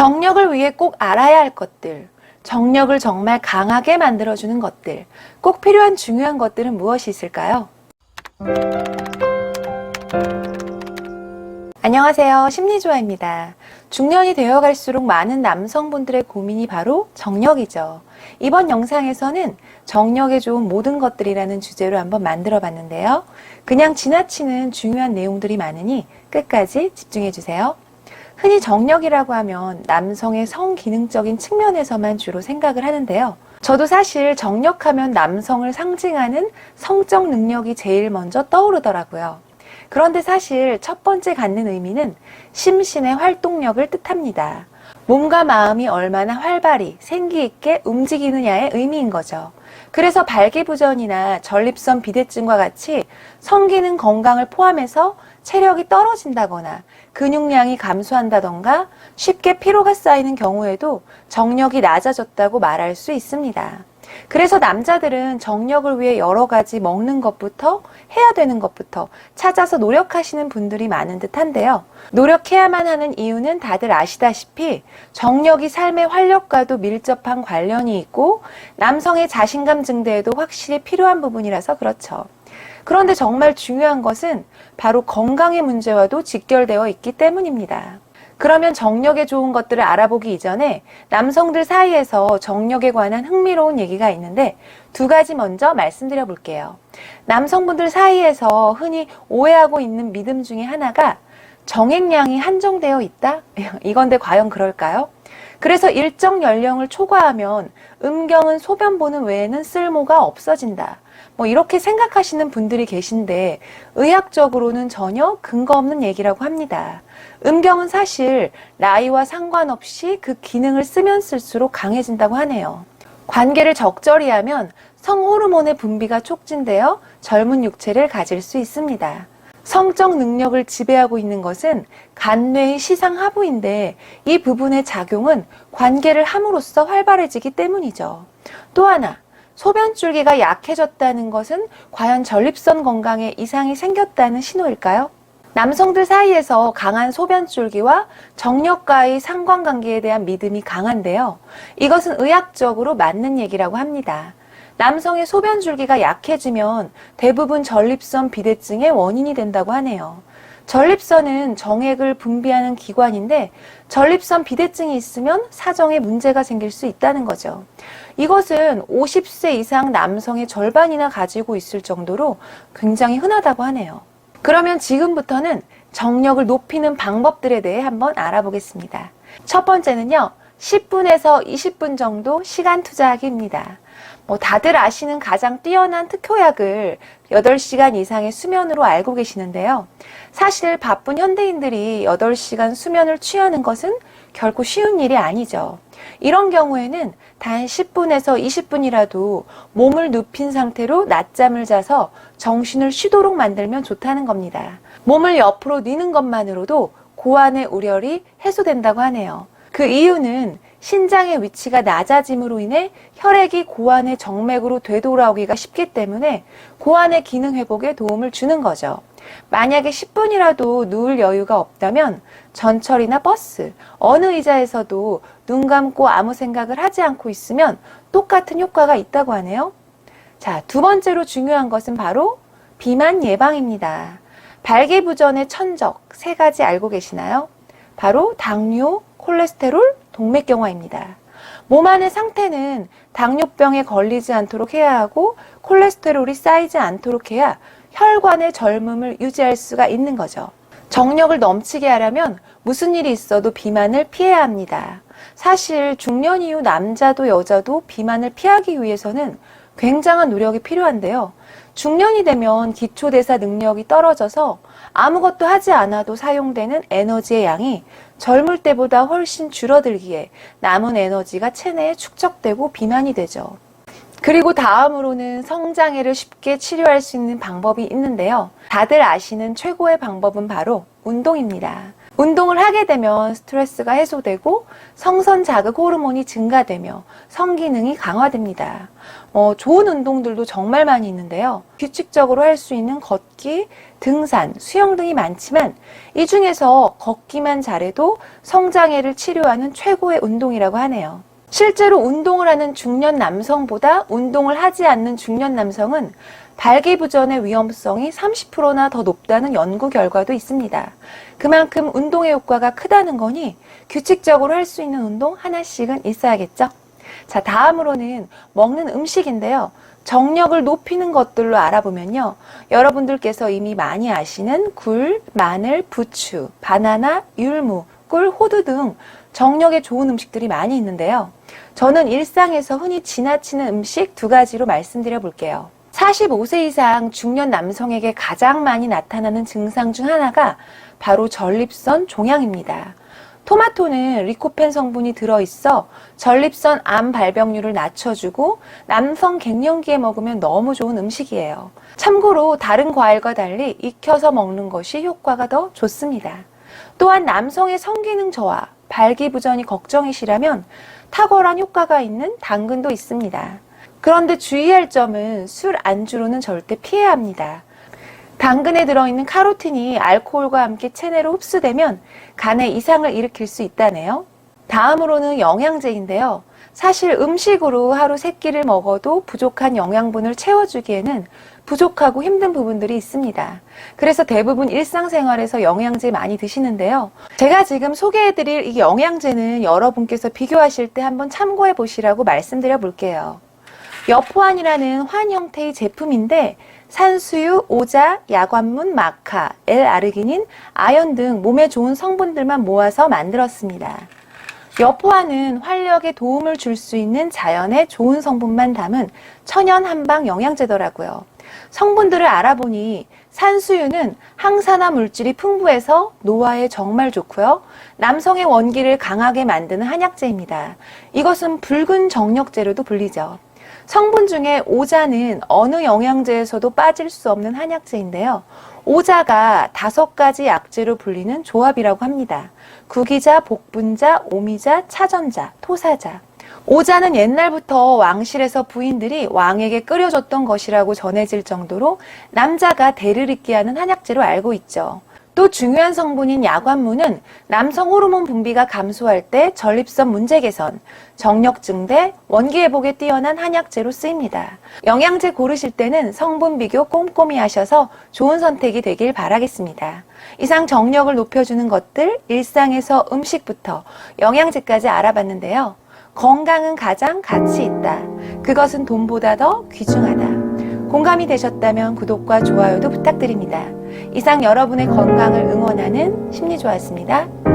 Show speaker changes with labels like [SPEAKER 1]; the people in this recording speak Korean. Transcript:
[SPEAKER 1] 정력을 위해 꼭 알아야 할 것들, 정력을 정말 강하게 만들어주는 것들, 꼭 필요한 중요한 것들은 무엇이 있을까요? 안녕하세요. 심리조아입니다. 중년이 되어갈수록 많은 남성분들의 고민이 바로 정력이죠. 이번 영상에서는 정력에 좋은 모든 것들이라는 주제로 한번 만들어 봤는데요. 그냥 지나치는 중요한 내용들이 많으니 끝까지 집중해 주세요. 흔히 정력이라고 하면 남성의 성기능적인 측면에서만 주로 생각을 하는데요. 저도 사실 정력하면 남성을 상징하는 성적 능력이 제일 먼저 떠오르더라고요. 그런데 사실 첫 번째 갖는 의미는 심신의 활동력을 뜻합니다. 몸과 마음이 얼마나 활발히 생기 있게 움직이느냐의 의미인 거죠. 그래서 발기부전이나 전립선 비대증과 같이 성기능 건강을 포함해서 체력이 떨어진다거나 근육량이 감소한다던가 쉽게 피로가 쌓이는 경우에도 정력이 낮아졌다고 말할 수 있습니다. 그래서 남자들은 정력을 위해 여러 가지 먹는 것부터 해야 되는 것부터 찾아서 노력하시는 분들이 많은 듯한데요. 노력해야만 하는 이유는 다들 아시다시피 정력이 삶의 활력과도 밀접한 관련이 있고 남성의 자신감 증대에도 확실히 필요한 부분이라서 그렇죠. 그런데 정말 중요한 것은 바로 건강의 문제와도 직결되어 있기 때문입니다. 그러면 정력에 좋은 것들을 알아보기 이전에 남성들 사이에서 정력에 관한 흥미로운 얘기가 있는데 두 가지 먼저 말씀드려 볼게요. 남성분들 사이에서 흔히 오해하고 있는 믿음 중에 하나가 정액량이 한정되어 있다? 이건데 과연 그럴까요? 그래서 일정 연령을 초과하면 음경은 소변 보는 외에는 쓸모가 없어진다. 이렇게 생각하시는 분들이 계신데 의학적으로는 전혀 근거 없는 얘기라고 합니다. 음경은 사실 나이와 상관없이 그 기능을 쓰면 쓸수록 강해진다고 하네요. 관계를 적절히 하면 성호르몬의 분비가 촉진되어 젊은 육체를 가질 수 있습니다. 성적 능력을 지배하고 있는 것은 간뇌의 시상하부인데 이 부분의 작용은 관계를 함으로써 활발해지기 때문이죠. 또 하나, 소변줄기가 약해졌다는 것은 과연 전립선 건강에 이상이 생겼다는 신호일까요? 남성들 사이에서 강한 소변줄기와 정력과의 상관관계에 대한 믿음이 강한데요. 이것은 의학적으로 맞는 얘기라고 합니다. 남성의 소변줄기가 약해지면 대부분 전립선 비대증의 원인이 된다고 하네요. 전립선은 정액을 분비하는 기관인데 전립선 비대증이 있으면 사정에 문제가 생길 수 있다는 거죠. 이것은 50세 이상 남성의 절반이나 가지고 있을 정도로 굉장히 흔하다고 하네요. 그러면 지금부터는 정력을 높이는 방법들에 대해 한번 알아보겠습니다. 첫 번째는요, 10분에서 20분 정도 시간 투자하기입니다. 다들 아시는 가장 뛰어난 특효약을 8시간 이상의 수면으로 알고 계시는데요. 사실 바쁜 현대인들이 8시간 수면을 취하는 것은 결코 쉬운 일이 아니죠. 이런 경우에는 단 10분에서 20분이라도 몸을 눕힌 상태로 낮잠을 자서 정신을 쉬도록 만들면 좋다는 겁니다. 몸을 옆으로 뉘는 것만으로도 고환의 우려이 해소된다고 하네요. 그 이유는 신장의 위치가 낮아짐으로 인해 혈액이 고환의 정맥으로 되돌아오기가 쉽기 때문에 고환의 기능 회복에 도움을 주는 거죠. 만약에 10분이라도 누울 여유가 없다면 전철이나 버스, 어느 의자에서도 눈 감고 아무 생각을 하지 않고 있으면 똑같은 효과가 있다고 하네요. 자, 두 번째로 중요한 것은 바로 비만 예방입니다. 발기부전의 천적, 세 가지 알고 계시나요? 바로 당뇨, 콜레스테롤, 동맥경화입니다. 몸 안의 상태는 당뇨병에 걸리지 않도록 해야 하고 콜레스테롤이 쌓이지 않도록 해야 혈관의 젊음을 유지할 수가 있는 거죠. 정력을 넘치게 하려면 무슨 일이 있어도 비만을 피해야 합니다. 사실 중년 이후 남자도 여자도 비만을 피하기 위해서는 굉장한 노력이 필요한데요. 중년이 되면 기초대사 능력이 떨어져서 아무것도 하지 않아도 사용되는 에너지의 양이 젊을 때보다 훨씬 줄어들기에 남은 에너지가 체내에 축적되고 비만이 되죠. 그리고 다음으로는 성장애를 쉽게 치료할 수 있는 방법이 있는데요. 다들 아시는 최고의 방법은 바로 운동입니다. 운동을 하게 되면 스트레스가 해소되고 성선 자극 호르몬이 증가되며 성기능이 강화됩니다. 좋은 운동들도 정말 많이 있는데요. 규칙적으로 할 수 있는 걷기, 등산, 수영 등이 많지만 이 중에서 걷기만 잘해도 성장애를 치료하는 최고의 운동이라고 하네요. 실제로 운동을 하는 중년 남성보다 운동을 하지 않는 중년 남성은 발기부전의 위험성이 30%나 더 높다는 연구 결과도 있습니다. 그만큼 운동의 효과가 크다는 거니 규칙적으로 할 수 있는 운동 하나씩은 있어야겠죠? 자, 다음으로는 먹는 음식인데요. 정력을 높이는 것들로 알아보면요. 여러분들께서 이미 많이 아시는 굴, 마늘, 부추, 바나나, 율무, 꿀, 호두 등 정력에 좋은 음식들이 많이 있는데요. 저는 일상에서 흔히 지나치는 음식 두 가지로 말씀드려 볼게요. 45세 이상 중년 남성에게 가장 많이 나타나는 증상 중 하나가 바로 전립선 종양입니다. 토마토는 리코펜 성분이 들어있어 전립선 암 발병률을 낮춰주고 남성 갱년기에 먹으면 너무 좋은 음식이에요. 참고로 다른 과일과 달리 익혀서 먹는 것이 효과가 더 좋습니다. 또한 남성의 성기능 저하, 발기부전이 걱정이시라면 탁월한 효과가 있는 당근도 있습니다. 그런데 주의할 점은 술, 안주로는 절대 피해야 합니다. 당근에 들어있는 카로틴이 알코올과 함께 체내로 흡수되면 간에 이상을 일으킬 수 있다네요. 다음으로는 영양제인데요. 사실 음식으로 하루 3끼를 먹어도 부족한 영양분을 채워주기에는 부족하고 힘든 부분들이 있습니다. 그래서 대부분 일상생활에서 영양제 많이 드시는데요. 제가 지금 소개해드릴 이 영양제는 여러분께서 비교하실 때 한번 참고해 보시라고 말씀드려 볼게요. 여포환이라는 환 형태의 제품인데 산수유, 오자, 야관문, 마카, L아르기닌, 아연 등 몸에 좋은 성분들만 모아서 만들었습니다. 여포환은 활력에 도움을 줄 수 있는 자연의 좋은 성분만 담은 천연 한방 영양제더라고요. 성분들을 알아보니 산수유는 항산화 물질이 풍부해서 노화에 정말 좋고요. 남성의 원기를 강하게 만드는 한약재입니다. 이것은 붉은 정력제로도 불리죠. 성분 중에 오자는 어느 영양제에서도 빠질 수 없는 한약재인데요. 오자가 5가지 약재로 불리는 조합이라고 합니다. 구기자, 복분자, 오미자, 차전자, 토사자. 오자는 옛날부터 왕실에서 부인들이 왕에게 끓여줬던 것이라고 전해질 정도로 남자가 대를 잇게 하는 한약재로 알고 있죠. 또 중요한 성분인 야관문은 남성 호르몬 분비가 감소할 때 전립선 문제 개선, 정력 증대, 원기 회복에 뛰어난 한약재로 쓰입니다. 영양제 고르실 때는 성분 비교 꼼꼼히 하셔서 좋은 선택이 되길 바라겠습니다. 이상 정력을 높여주는 것들, 일상에서 음식부터 영양제까지 알아봤는데요. 건강은 가장 가치 있다. 그것은 돈보다 더 귀중하다. 공감이 되셨다면 구독과 좋아요도 부탁드립니다. 이상 여러분의 건강을 응원하는 심리조화였습니다.